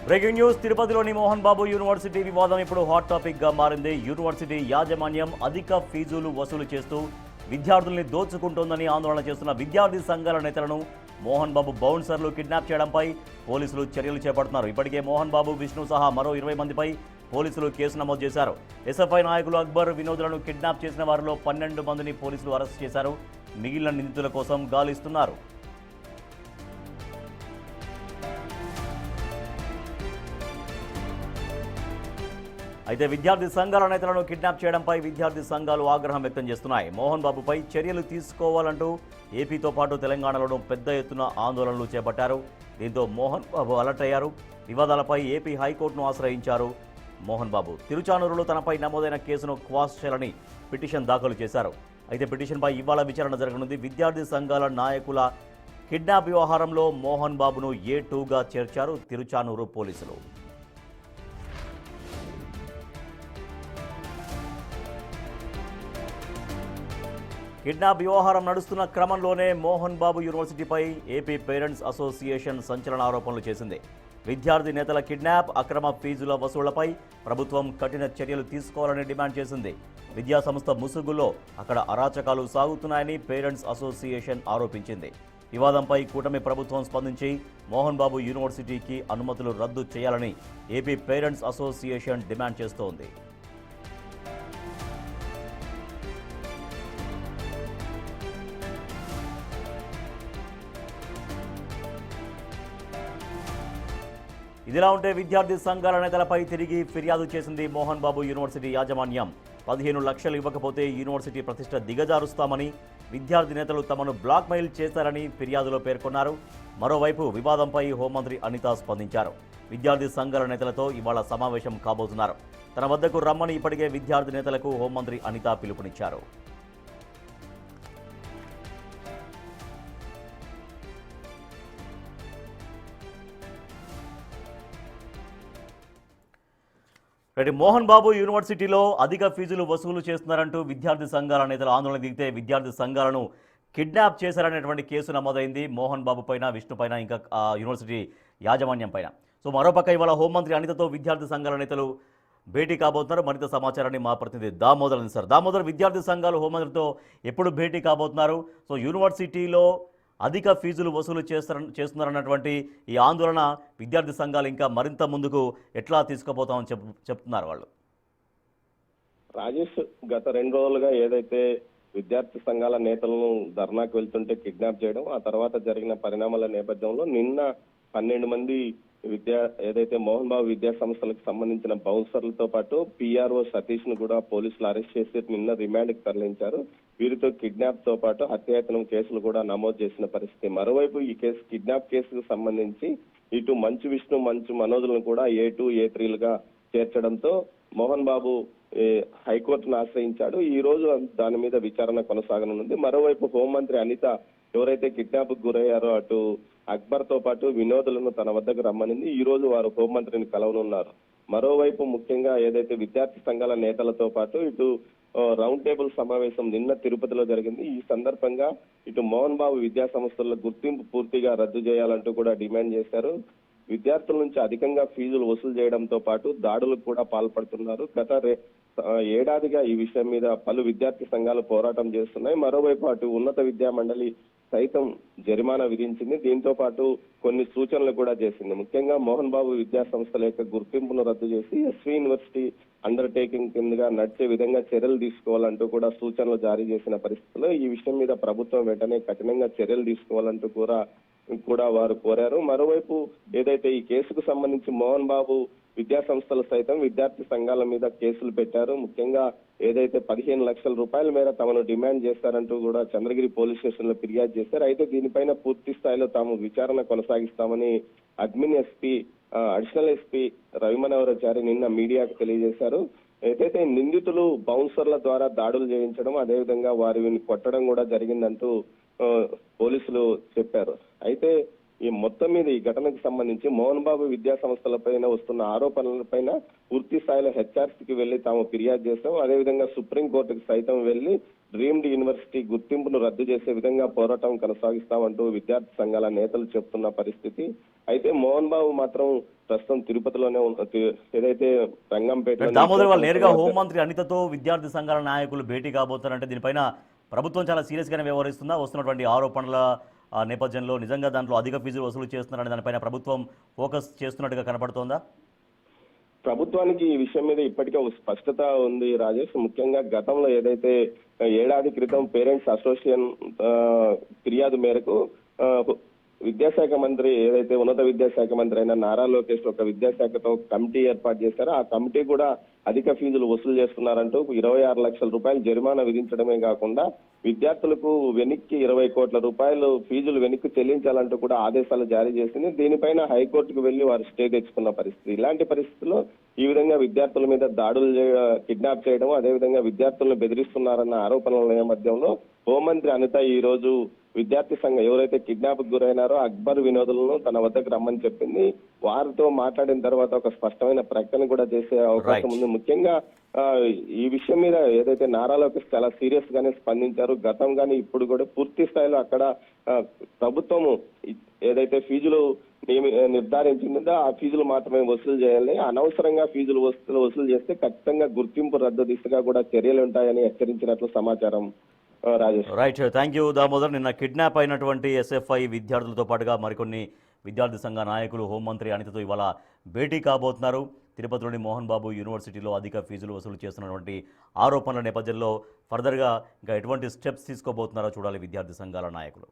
Breaking news తిరుపతిలోని Mohan Babu university వివాదం ఇప్పుడు హాట్ టాపిక్ గా మారింది. యూనివర్సిటీ యాజమాన్యం అధిక ఫీజులు వసూలు చేస్తూ విద్యార్థుల్ని దోచుకుంటోందని ఆందోళన చేస్తున్న విద్యార్థి సంఘాల నేతలను మోహన్ బాబు బౌన్సర్లు కిడ్నాప్ చేయడంపై పోలీసులు చర్యలు చేపడుతున్నారు. ఇప్పటికే మోహన్ బాబు, విష్ణు సహా మరో 20 మందిపై పోలీసులు కేసు నమోదు చేశారు. ఎస్ఎఫ్ఐ నాయకులు అక్బర్, వినోద్లను కిడ్నాప్ చేసిన వారిలో 12 మందిని పోలీసులు అరెస్ట్ చేశారు. మిగిలిన నిందితుల కోసం గాలిస్తున్నారు. అయితే విద్యార్థి సంఘాల నేతలను కిడ్నాప్ చేయడంపై విద్యార్థి సంఘాలు ఆగ్రహం వ్యక్తం చేస్తున్నాయి. మోహన్ బాబుపై చర్యలు తీసుకోవాలంటూ ఏపీతో పాటు తెలంగాణలోనూ పెద్ద ఎత్తున ఆందోళనలు చేపట్టారు. దీంతో మోహన్ బాబు అలర్ట్ అయ్యారు. వివాదాలపై ఏపీ హైకోర్టును ఆశ్రయించారు. మోహన్ బాబు తిరుచానూరులో తనపై నమోదైన కేసును క్వాష్ చేయాలని పిటిషన్ దాఖలు చేశారు. అయితే పిటిషన్పై ఇవాళ విచారణ జరగనుంది. విద్యార్థి సంఘాల నాయకుల కిడ్నాప్ వ్యవహారంలో మోహన్ బాబును A2గా చేర్చారు తిరుచానూరు పోలీసులు. కిడ్నాప్ వ్యవహారం నడుస్తున్న క్రమంలోనే Mohan Babu యూనివర్సిటీపై AP parents association సంచలన ఆరోపణలు చేసింది. విద్యార్థి నేతల కిడ్నాప్, అక్రమ ఫీజుల వసూళ్లపై ప్రభుత్వం కఠిన చర్యలు తీసుకోవాలని డిమాండ్ చేసింది. విద్యాసంస్థ ముసుగులో అక్కడ అరాచకాలు సాగుతున్నాయని పేరెంట్స్ అసోసియేషన్ ఆరోపించింది. వివాదంపై కూటమి ప్రభుత్వం స్పందించి మోహన్ బాబు యూనివర్సిటీకి అనుమతులు రద్దు చేయాలని ఏపీ పేరెంట్స్ అసోసియేషన్ డిమాండ్ చేస్తోంది. ఇదిలా ఉంటే విద్యార్థి సంఘాల నేతలపై తిరిగి ఫిర్యాదు చేసింది మోహన్ బాబు యూనివర్సిటీ యాజమాన్యం. 15 లక్షలు ఇవ్వకపోతే యూనివర్సిటీ ప్రతిష్ట దిగజారుస్తామని, విద్యార్థి నేతలు తమను బ్లాక్మెయిల్ చేశారని ఫిర్యాదులో పేర్కొన్నారు. మరోవైపు వివాదంపై హోంమంత్రి అనిత స్పందించారు. విద్యార్థి సంఘాల నేతలతో ఇవాళ సమావేశం కాబోతున్నారు. తన వద్దకు రమ్మని ఇప్పటికే విద్యార్థి నేతలకు హోంమంత్రి అనిత పిలుపునిచ్చారు. మోహన్ బాబు యూనివర్సిటీలో అధిక ఫీజులు వసూలు చేస్తున్నారంటూ విద్యార్థి సంఘాల నేతలు ఆందోళన దిగితే విద్యార్థి సంఘాలను కిడ్నాప్ చేశారనేటువంటి కేసు నమోదైంది మోహన్ బాబు పైన, విష్ణు పైన, ఇంకా యూనివర్సిటీ యాజమాన్యం పైన. సో మరోపక్క ఇవాళ హోంమంత్రి అనితతో విద్యార్థి సంఘాల నేతలు భేటీ కాబోతున్నారు. మరింత సమాచారాన్ని మా ప్రతినిధి దామోదర్ అందిస్తారు. దామోదర్, విద్యార్థి సంఘాలు హోంమంత్రితో ఎప్పుడు భేటీ కాబోతున్నారు? సో యూనివర్సిటీలో అధిక ఫీజులు వసూలు చేస్తున్నారన్నటువంటి ఈ ఆందోళన విద్యార్థి సంఘాలు ఇంకా మరింత ముందుకు ఎట్లా తీసుకుపోతామని చెప్తున్నారు వాళ్ళు? రాజేష్, గత 2 రోజులుగా ఏదైతే విద్యార్థి సంఘాల నేతలను ధర్నాకు వెళ్తుంటే కిడ్నాప్ చేయడం, ఆ తర్వాత జరిగిన పరిణామాల నేపథ్యంలో నిన్న 12 మంది ఏదైతే మోహన్ బాబు విద్యా సంస్థలకు సంబంధించిన బౌన్సర్లతో పాటు పిఆర్ఓ సతీష్ ను కూడా పోలీసులు అరెస్ట్ చేసి నిన్న రిమాండ్ కి తరలించారు. వీరితో కిడ్నాప్ తో పాటు హత్యాయత్నం కేసులు కూడా నమోదు చేసిన పరిస్థితి. మరోవైపు ఈ కేసు కిడ్నాప్ కేసుకు సంబంధించి ఇటు మంచు విష్ణు, మంచు మనోజ్లను కూడా A2, A3లుగా చేర్చడంతో మోహన్ బాబు హైకోర్టును ఆశ్రయించాడు. ఈ రోజు దాని మీద విచారణ కొనసాగనుంది. మరోవైపు హోంమంత్రి అనిత ఎవరైతే కిడ్నాప్ కు గురయ్యారో అటు అక్బర్ తో పాటు వినోదులను తన వద్దకు రమ్మనింది. ఈ రోజు వారు హోంమంత్రిని కలవనున్నారు. మరోవైపు ముఖ్యంగా ఏదైతే విద్యార్థి సంఘాల నేతలతో పాటు ఇటు రౌండ్ టేబుల్ సమావేశం నిన్న తిరుపతిలో జరిగింది. ఈ సందర్భంగా ఇటు మోహన్ బాబు విద్యా సంస్థల గుర్తింపు పూర్తిగా రద్దు చేయాలంటూ కూడా డిమాండ్ చేశారు. విద్యార్థుల నుంచి అధికంగా ఫీజులు వసూలు చేయడంతో పాటు దాడులకు కూడా పాల్పడుతున్నారు. గత ఏడాదిగా ఈ విషయం మీద పలు విద్యార్థి సంఘాలు పోరాటం చేస్తున్నాయి. మరోవైపు అటు ఉన్నత విద్యా మండలి సైతం జరిమానా విధించింది. దీంతో పాటు కొన్ని సూచనలు కూడా చేసింది. ముఖ్యంగా మోహన్ బాబు విద్యా సంస్థల యొక్క గుర్తింపును రద్దు చేసి ఎస్వి యూనివర్సిటీ అండర్టేకింగ్ కిందగా నడిచే విధంగా చర్యలు తీసుకోవాలంటూ కూడా సూచనలు జారీ చేసిన పరిస్థితుల్లో ఈ విషయం మీద ప్రభుత్వం వెంటనే కఠినంగా చర్యలు తీసుకోవాలంటూ కూడా వారు కోరారు. మరోవైపు ఏదైతే ఈ కేసుకు సంబంధించి మోహన్ బాబు విద్యా సంస్థలు సైతం విద్యార్థి సంఘాల మీద కేసులు పెట్టారు. ముఖ్యంగా ఏదైతే 15 లక్షల రూపాయల మేర తమను డిమాండ్ చేస్తారంటూ కూడా చంద్రగిరి పోలీస్ స్టేషన్ లో ఫిర్యాదు చేశారు. అయితే దీనిపైన పూర్తి స్థాయిలో తాము విచారణ కొనసాగిస్తామని అడిషనల్ ఎస్పీ రవిమనోహరాచారి నిన్న మీడియాకు తెలియజేశారు. ఏదైతే నిందితులు బౌన్సర్ల ద్వారా దాడులు చేయించడం, అదేవిధంగా వారిని కొట్టడం కూడా జరిగిందంటూ పోలీసులు చెప్పారు. అయితే ఈ మొత్తం మీద ఈ ఘటనకు సంబంధించి మోహన్ బాబు విద్యా సంస్థలపైన వస్తున్న ఆరోపణలపైన పూర్తి స్థాయిలో హెచ్ఆర్సీకి వెళ్లి తాము ఫిర్యాదు చేస్తాం. అదేవిధంగా సుప్రీంకోర్టుకు సైతం వెళ్లి డ్రీమ్డ్ యూనివర్సిటీ గుర్తింపును రద్దు చేసే విధంగా పోరాటం కొనసాగిస్తామంటూ విద్యార్థి సంఘాల నేతలు చెప్తున్న పరిస్థితి. అయితే మోహన్ బాబు మాత్రం ప్రస్తుతం తిరుపతిలోనే ఏదైతే రంగంపేట దామోదర్ వాళ్ళు నేరుగా హోంమంత్రి అనితతో విద్యార్థి సంఘాల నాయకులు భేటీ కాబోతారంటే దీనిపైన ప్రభుత్వం చాలా సీరియస్గానే వ్యవహరిస్తుందా? వస్తున్నటువంటి ఆరోపణల నేపథ్యంలో నిజంగా దాంట్లో అధిక ఫీజులు వసూలు చేస్తున్నారనే దానిపైన ప్రభుత్వం ఫోకస్ చేస్తున్నట్టుగా కనపడుతోందా? ప్రభుత్వానికి ఈ విషయం మీద ఇప్పటికే ఒక స్పష్టత ఉంది రాజేష్. ముఖ్యంగా గతంలో ఏదైతే ఏడాది క్రితం పేరెంట్స్ అసోసియేషన్ ఫిర్యాదు మేరకు విద్యాశాఖ మంత్రి ఏదైతే ఉన్నత విద్యాశాఖ మంత్రి అయిన నారా లోకేష్ ఒక విద్యాశాఖతో కమిటీ ఏర్పాటు చేశారో ఆ కమిటీ కూడా అధిక ఫీజులు వసూలు చేస్తున్నారంటూ 26 లక్షల రూపాయలు జరిమానా విధించడమే కాకుండా విద్యార్థులకు వెనక్కి 20 కోట్ల రూపాయలు ఫీజులు వెనక్కి చెల్లించాలంటూ కూడా ఆదేశాలు జారీ చేసింది. దీనిపైన హైకోర్టుకు వెళ్లి వారు స్టే తెచ్చుకున్న పరిస్థితి. ఇలాంటి పరిస్థితుల్లో ఈ విధంగా విద్యార్థుల మీద దాడులు కిడ్నాప్ చేయడం, అదేవిధంగా విద్యార్థులను బెదిరిస్తున్నారన్న ఆరోపణల నేపథ్యంలో హోంమంత్రి అనిత ఈ రోజు విద్యార్థి సంఘం ఎవరైతే కిడ్నాప్ కు గురైనారో అక్బర్ వినోదులను తన వద్దకు రమ్మని చెప్పింది. వారితో మాట్లాడిన తర్వాత ఒక స్పష్టమైన ప్రకటన కూడా చేసే అవకాశం ఉంది. ముఖ్యంగా ఈ విషయం మీద ఏదైతే నారా లోకేష్ చాలా సీరియస్ గానే స్పందించారు. గతం గానీ ఇప్పుడు కూడా పూర్తి స్థాయిలో అక్కడ ప్రభుత్వము ఏదైతే ఫీజులు నిర్ధారించిందో ఆ ఫీజులు మాత్రమే వసూలు చేయాలి. అనవసరంగా ఫీజులు వసూలు చేస్తే ఖచ్చితంగా గుర్తింపు రద్దు దిశగా కూడా చర్యలు ఉంటాయని హెచ్చరించినట్లు సమాచారం. Rajesh. Right, thank you Damodar. నిన్న కిడ్నాప్ అయినటువంటి ఎస్ఎఫ్ఐ విద్యార్థులతో పాటుగా మరికొన్ని విద్యార్థి సంఘ నాయకులు హోంమంత్రి అనితతో ఇవాళ భేటీ కాబోతున్నారు. తిరుపతిలోని మోహన్ బాబు యూనివర్సిటీలో అధిక ఫీజులు వసూలు చేస్తున్నటువంటి ఆరోపణల నేపథ్యంలో ఫర్దర్గా ఇంకా ఎటువంటి స్టెప్స్ తీసుకోబోతున్నారో చూడాలి విద్యార్థి సంఘాల నాయకులు.